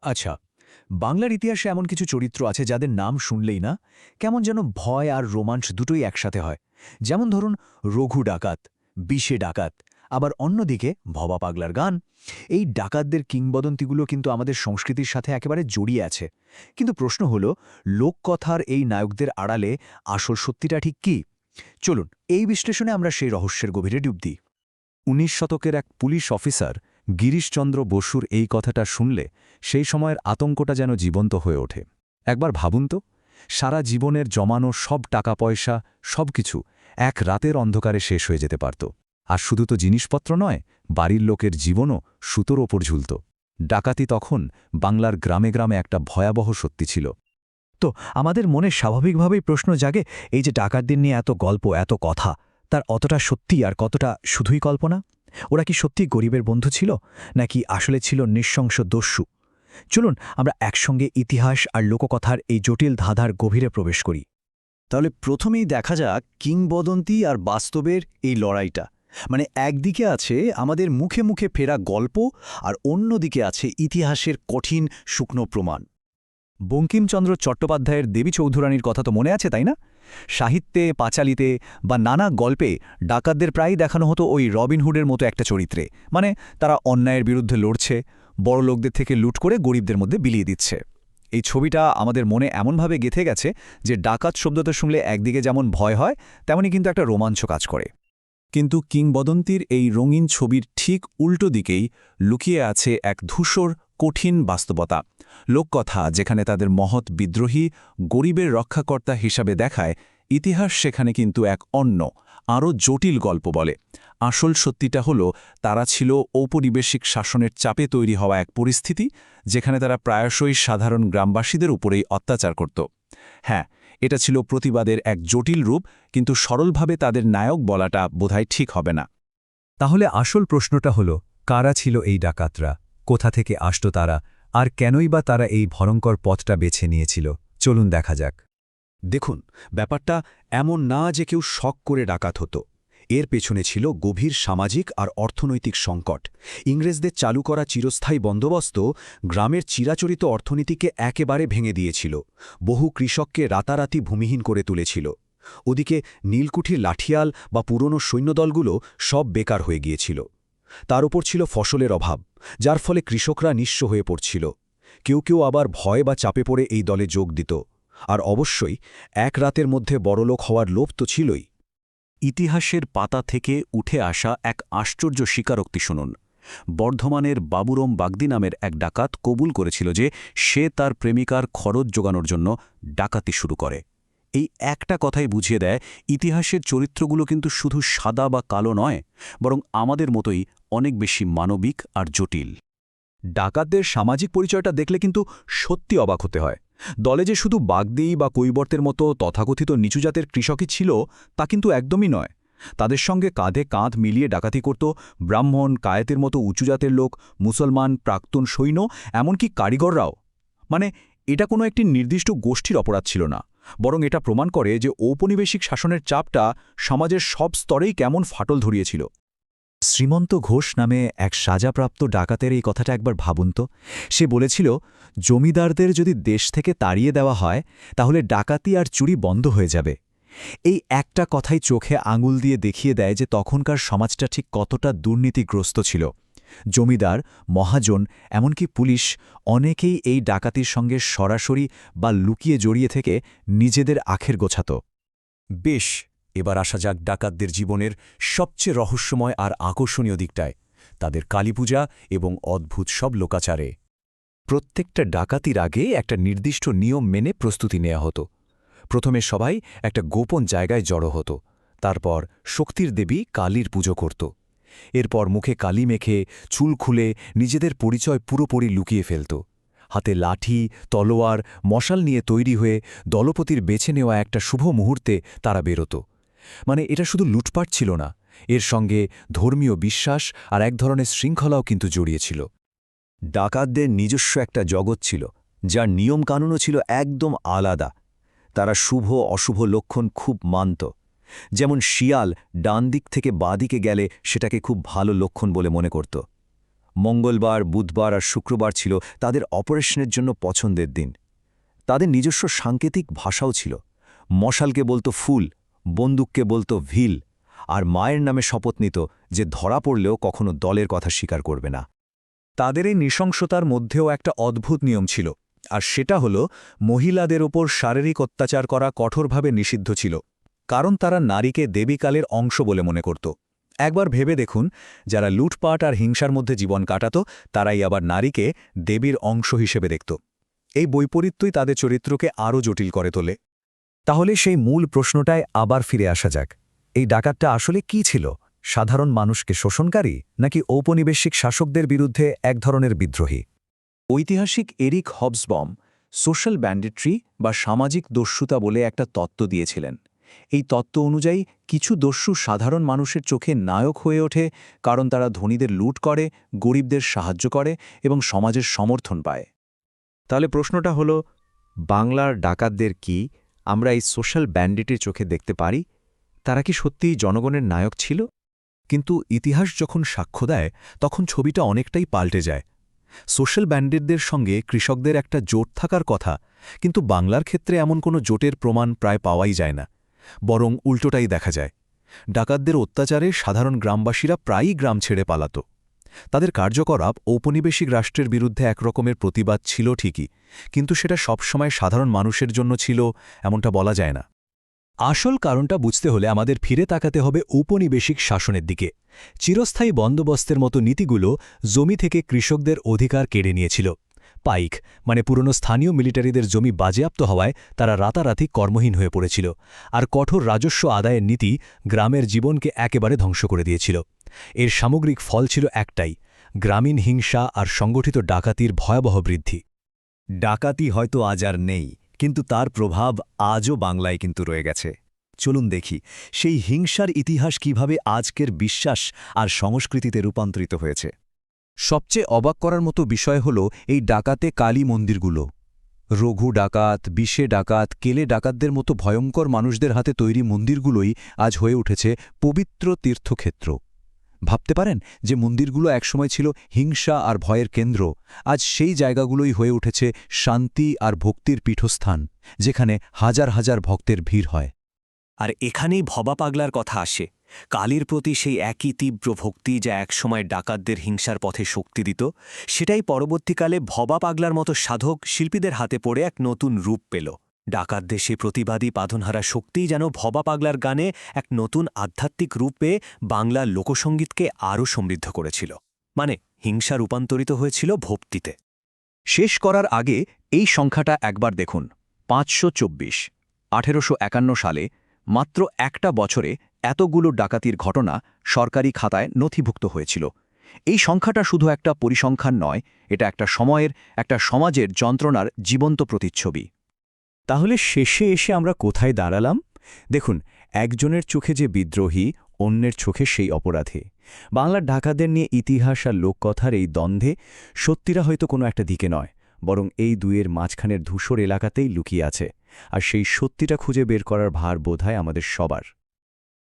আচ্ছা, বাংলার ইতিহাসে এমন কিছু চরিত্র আছে যাদের নাম শুনলেই না কেমন যেন ভয় আর রোমাঞ্চ দুটোই একসাথে হয়। যেমন ধরুন রঘু ডাকাত, বিশে ডাকাত, আবার অন্যদিকে ভবা পাগলার গান। এই ডাকাতদের কিংবদন্তিগুলো কিন্তু আমাদের সংস্কৃতির সাথে একেবারে জড়িয়ে আছে। কিন্তু প্রশ্ন হলো, লোককথার এই নায়কদের আড়ালে আসল সত্যিটা ঠিক কি? চলুন এই বিশ্লেষণে আমরা সেই রহস্যের গভীরে ডুব দিই। ১৯ শতকের এক পুলিশ অফিসার গিরিশচন্দ্র বসুর এই কথাটা শুনলে সেই সময়ের আতঙ্কটা যেন জীবন্ত হয়ে ওঠে। একবার ভাবুন তো, সারা জীবনের জমানো সব টাকা পয়সা সবকিছু এক রাতের অন্ধকারে শেষ হয়ে যেতে পারত। আর শুধু তো জিনিসপত্র নয়, বাড়ির লোকের জীবনও সুতোর ওপর ঝুলত। ডাকাতি তখন বাংলার গ্রামে গ্রামে একটা ভয়াবহ সত্যি ছিল। তো আমাদের মনে স্বাভাবিকভাবেই প্রশ্ন জাগে, এই যে ডাকাতদের নিয়ে এত গল্প এত কথা, তার অতটা সত্যি আর কতটা শুধুই কল্পনা? ওরা কি সত্যি গরিবের বন্ধু ছিল, নাকি আসলে ছিল নৃশংস দস্যু? চলুন আমরা একসঙ্গে ইতিহাস আর লোককথার এই জটিল ধাঁধার গভীরে প্রবেশ করি। তাহলে প্রথমেই দেখা যাক কিংবদন্তি আর বাস্তবের এই লড়াইটা। মানে একদিকে আছে আমাদের মুখে মুখে ফেরা গল্প, আর অন্যদিকে আছে ইতিহাসের কঠিন শুকনো প্রমাণ। বঙ্কিমচন্দ্র চট্টোপাধ্যায়ের দেবী চৌধুরানীর কথা তো মনে আছে, তাই না? সাহিত্যে, পাঁচালিতে বা নানা গল্পে ডাকাতদের প্রায়ই দেখানো হতো ওই রবিনহুডের মতো একটা চরিত্রে। মানে তারা অন্যায়ের বিরুদ্ধে লড়ছে, বড় লোকদের থেকে লুট করে গরিবদের মধ্যে বিলিয়ে দিচ্ছে। এই ছবিটা আমাদের মনে এমনভাবে গেঁথে গেছে যে ডাকাত শব্দটা শুনলে একদিকে যেমন ভয় হয়, তেমনই কিন্তু একটা রোমাঞ্চ কাজ করে। কিন্তু কিংবদন্তির এই রঙিন ছবির ঠিক উল্টো দিকেই লুকিয়ে আছে এক ধূসর কঠিন বাস্তবতা। লোককথা যেখানে তাদের মহৎ বিদ্রোহী গরিবের রক্ষাকর্তা হিসাবে দেখায়, ইতিহাস সেখানে কিন্তু এক অন্য আরও জটিল গল্প বলে। আসল সত্যিটা হলো, তারা ছিল ঔপনিবেশিক শাসনের চাপে তৈরি হওয়া এক পরিস্থিতি, যেখানে তারা প্রায়শই সাধারণ গ্রামবাসীদের উপরেই অত্যাচার করত। হ্যাঁ, এটা ছিল প্রতিবাদের এক জটিল রূপ, কিন্তু সরলভাবে তাদের নায়ক বলাটা বোধহয় ঠিক হবে না। তাহলে আসল প্রশ্নটা হলো, কারা ছিল এই ডাকাতরা, কোথা থেকে আসত তারা, আর কেনই বা তারা এই ভয়ঙ্কর পথটা বেছে নিয়েছিল? চলুন দেখা যাক। দেখুন, ব্যাপারটা এমন না যে কেউ শখ করে ডাকাত হতো। এর পেছনে ছিল গভীর সামাজিক আর অর্থনৈতিক সংকট। ইংরেজদের চালু করা চিরস্থায়ী বন্দোবস্ত গ্রামের চিরাচরিত অর্থনীতিকে একেবারে ভেঙে দিয়েছিল। বহু কৃষককে রাতারাতি ভূমিহীন করে তুলেছিল। ওদিকে নীলকুঠির লাঠিয়াল বা পুরনো সৈন্যদলগুলো সব বেকার হয়ে গিয়েছিল। তার উপর ছিল ফসলের অভাব, যার ফলে কৃষকরা নিঃস্ব হয়ে পড়ছিল। কেউ কেউ আবার ভয় বা চাপে পড়ে এই দলে যোগ দিত। আর অবশ্যই এক রাতের মধ্যে বড়লোক হওয়ার লোভ তো ছিলই। ইতিহাসের পাতা থেকে উঠে আসা এক আশ্চর্য স্বীকারোক্তি শুনুন। বর্ধমানের বাবুরম বাগদি নামের এক ডাকাত কবুল করেছিল যে সে তার প্রেমিকার খরচ জোগানোর জন্য ডাকাতি শুরু করে। এই একটা কথাই বুঝিয়ে দেয়, ইতিহাসের চরিত্রগুলো কিন্তু শুধু সাদা বা কালো নয়, বরং আমাদের মতোই অনেক বেশি মানবিক আর জটিল। ডাকাতদের সামাজিক পরিচয়টা দেখলে কিন্তু সত্যি অবাক হতে হয়। দলে যে শুধু বাগদি বা কৈবর্তের মতো তথাকথিত নিচুজাতের কৃষকই ছিল, তা কিন্তু একদমই নয়। তাদের সঙ্গে কাঁধে কাঁধ মিলিয়ে ডাকাতি করত ব্রাহ্মণ, কায়েতের মতো উঁচু জাতের লোক, মুসলমান, প্রাক্তন সৈন্য, এমনকি কারিগররাও। মানে এটা কোনো একটি নির্দিষ্ট গোষ্ঠীর অপরাধ ছিল না, বরং এটা প্রমাণ করে যে ঔপনিবেশিক শাসনের চাপটা সমাজের সব স্তরেই কেমন ফাটল ধরিয়েছিল। শ্রীমন্ত ঘোষ নামে এক সাজাপ্রাপ্ত ডাকাতের এই কথাটা একবার ভাবুন তো। সে বলেছিল, জমিদারদের যদি দেশ থেকে তাড়িয়ে দেওয়া হয়, তাহলে ডাকাতি আর চুরি বন্ধ হয়ে যাবে। এই একটা কথাই চোখে আঙুল দিয়ে দেখিয়ে দেয় যে তখনকার সমাজটা ঠিক কতটা দুর্নীতিগ্রস্ত ছিল। জমিদার, মহাজন, এমনকি পুলিশ, অনেকেই এই ডাকাতির সঙ্গে সরাসরি বা লুকিয়ে জড়িয়ে থেকে নিজেদের আখের গোছাত। বেশ, এবার আসা যাক ডাকাতদের জীবনের সবচেয়ে রহস্যময় আর আকর্ষণীয় দিকটায়, তাদের কালীপূজা এবং অদ্ভুত সব লোকাচারে। প্রত্যেকটা ডাকাতির আগে একটা নির্দিষ্ট নিয়ম মেনে প্রস্তুতি নেওয়া হতো। প্রথমে সবাই একটা গোপন জায়গায় জড়ো হতো, তারপর শক্তির দেবী কালীর পুজো করত। এরপর মুখে কালি মেখে, চুল খুলে নিজেদের পরিচয় পুরোপুরি লুকিয়ে ফেলত। হাতে লাঠি, তলোয়ার, মশাল নিয়ে তৈরি হয়ে দলপতির বেছে নেওয়া একটা শুভ মুহূর্তে তারা বেরোত। মানে এটা শুধু লুটপাট ছিল না, এর সঙ্গে ধর্মীয় বিশ্বাস আর এক ধরনের শৃঙ্খলাও কিন্তু জড়িয়েছিল। ডাকাতদের নিজস্ব একটা জগৎ ছিল, যার নিয়মকানুনও ছিল একদম আলাদা। তারা শুভ অশুভ লক্ষণ খুব মানত। যেমন শিয়াল ডান দিক থেকে বাঁ দিকে গেলে সেটাকে খুব ভালো লক্ষণ বলে মনে করত। মঙ্গলবার, বুধবার আর শুক্রবার ছিল তাদের অপারেশনের জন্য পছন্দের দিন। তাদের নিজস্ব সাংকেতিক ভাষাও ছিল। মশালকে বলতো ফুল, বন্দুককে বলতো ভিল, আর মায়ের নামে শপথ নিত যে ধরা পড়লেও কখনো দলের কথা স্বীকার করবে না। তাদের এই নৃশংসতার মধ্যেও একটা অদ্ভুত নিয়ম ছিল, আর সেটা হলো মহিলাদের ওপর শারীরিক অত্যাচার করা কঠোরভাবে নিষিদ্ধ ছিল, কারণ তারা নারীকে দেবীকালের অংশ বলে মনে করত। একবার ভেবে দেখুন, যারা লুটপাট আর হিংসার মধ্যে জীবন কাটাত তারাই আবার নারীকে দেবীর অংশ হিসেবে দেখত। এই বৈপরীত্যই তাদের চরিত্রকে আরও জটিল করে তোলে। তাহলে সেই মূল প্রশ্নটায় আবার ফিরে আসা যাক। এই ডাকাতটা আসলে কি ছিল? সাধারণ মানুষকে শোষণকারী, নাকি ঔপনিবেশিক শাসকদের বিরুদ্ধে এক ধরনের বিদ্রোহী? ঐতিহাসিক এরিক হবসবম সোশ্যাল ব্যান্ডিট্রি বা সামাজিক দস্যুতা বলে একটা তত্ত্ব দিয়েছিলেন। এই তত্ত্ব অনুযায়ী কিছু দস্যু সাধারণ মানুষের চোখে নায়ক হয়ে ওঠে, কারণ তারা ধনীদের লুট করে, গরিবদের সাহায্য করে এবং সমাজের সমর্থন পায়। তাহলে প্রশ্নটা হলো, বাংলার ডাকাতদের কি আমরা এই সোশ্যাল ব্যান্ডিটের চোখে দেখতে পারি? তারা কি সত্যিই জনগণের নায়ক ছিল? কিন্তু ইতিহাস যখন সাক্ষ্য দেয় তখন ছবিটা অনেকটাই পাল্টে যায়। সোশ্যাল ব্যান্ডিটদের সঙ্গে কৃষকদের একটা জোট থাকার কথা, কিন্তু বাংলার ক্ষেত্রে এমন কোনো জোটের প্রমাণ প্রায় পাওয়াই যায় না। বরং উল্টোটাই দেখা যায়। ডাকাতদের অত্যাচারে সাধারণ গ্রামবাসীরা প্রায়ই গ্রাম ছেড়ে পালাত। তাদের কার্যকলাপ ঔপনিবেশিক রাষ্ট্রের বিরুদ্ধে একরকমের প্রতিবাদ ছিল ঠিকই, কিন্তু সেটা সবসময় সাধারণ মানুষের জন্য ছিল এমনটা বলা যায় না। আসল কারণটা বুঝতে হলে আমাদের ফিরে তাকাতে হবে ঔপনিবেশিক শাসনের দিকে। চিরস্থায়ী বন্দোবস্তের মতো নীতিগুলো জমি থেকে কৃষকদের অধিকার কেড়ে নিয়েছিল। পাইক মানে পুরনো স্থানীয় মিলিটারিদের জমি বাজেয়াপ্ত হওয়ায় তারা রাতারাতি কর্মহীন হয়ে পড়েছিল, আর কঠোর রাজস্ব আদায়ের নীতি গ্রামের জীবনকে একেবারে ধ্বংস করে দিয়েছিল। এর সামগ্রিক ফল ছিল একটাই, গ্রামীণ হিংসা আর সংগঠিত ডাকাতির ভয়াবহ বৃদ্ধি। ডাকাতি হয়তো আজ আর নেই, কিন্তু তার প্রভাব আজও বাংলায় কিন্তু রয়ে গেছে। চলুন দেখি সেই হিংসার ইতিহাস কিভাবে আজকের বিশ্বাস আর সংস্কৃতিতে রূপান্তরিত হয়েছে। সবচেয়ে অবাক করার মতো বিষয় হল এই ডাকাতে কালী মন্দিরগুলো। রঘু ডাকাত, বিশে ডাকাত, কেলে ডাকাতদের মতো ভয়ঙ্কর মানুষদের হাতে তৈরি মন্দিরগুলোই আজ হয়ে উঠেছে পবিত্র তীর্থক্ষেত্র। ভাবতে পারেন যে মন্দিরগুলো একসময় ছিল হিংসা আর ভয়ের কেন্দ্র, আজ সেই জায়গাগুলোই হয়ে উঠেছে শান্তি আর ভক্তির পীঠস্থান, যেখানে হাজার হাজার ভক্তের ভিড় হয়। আর এখানেই ভবা পাগলার কথা আসে। কালীর প্রতি সেই একই তীব্র ভক্তি যা একসময় ডাকাতদের হিংসার পথে শক্তি দিত, সেটাই পরবর্তীকালে ভবা পাগলার মতো সাধক শিল্পীদের হাতে পড়ে এক নতুন রূপ পেল। ডাকাতদের সে প্রতিবাদী পাধনহারা শক্তিই যেন ভবা পাগলার গানে এক নতুন আধ্যাত্মিক রূপে বাংলার লোকসঙ্গীতকে আরও সমৃদ্ধ করেছিল। মানে হিংসা রূপান্তরিত হয়েছিল ভক্তিতে। শেষ করার আগে এই সংখ্যাটা একবার দেখুন, ৫২৪। ১৮৫১ সালে মাত্র একটা বছরে এতগুলো ডাকাতির ঘটনা সরকারি খাতায় নথিভুক্ত হয়েছিল। এই সংখ্যাটা শুধু একটা পরিসংখ্যান নয়, এটা একটা সময়ের, একটা সমাজের যন্ত্রণার জীবন্ত প্রতিচ্ছবি। তাহলে শেষে এসে আমরা কোথায় দাঁড়ালাম? দেখুন, একজনের চোখে যে বিদ্রোহী, অন্যের চোখে সেই অপরাধী। বাংলার ডাকাতদের নিয়ে ইতিহাস আর লোককথার এই দ্বন্দ্বে সত্যিরা হয়তো কোনো একটা দিকে নয়, বরং এই দুয়ের মাঝখানের ধূসর এলাকাতেই লুকিয়ে আছে। আর সেই সত্যিটা খুঁজে বের করার ভার বোধহয় আমাদের সবার।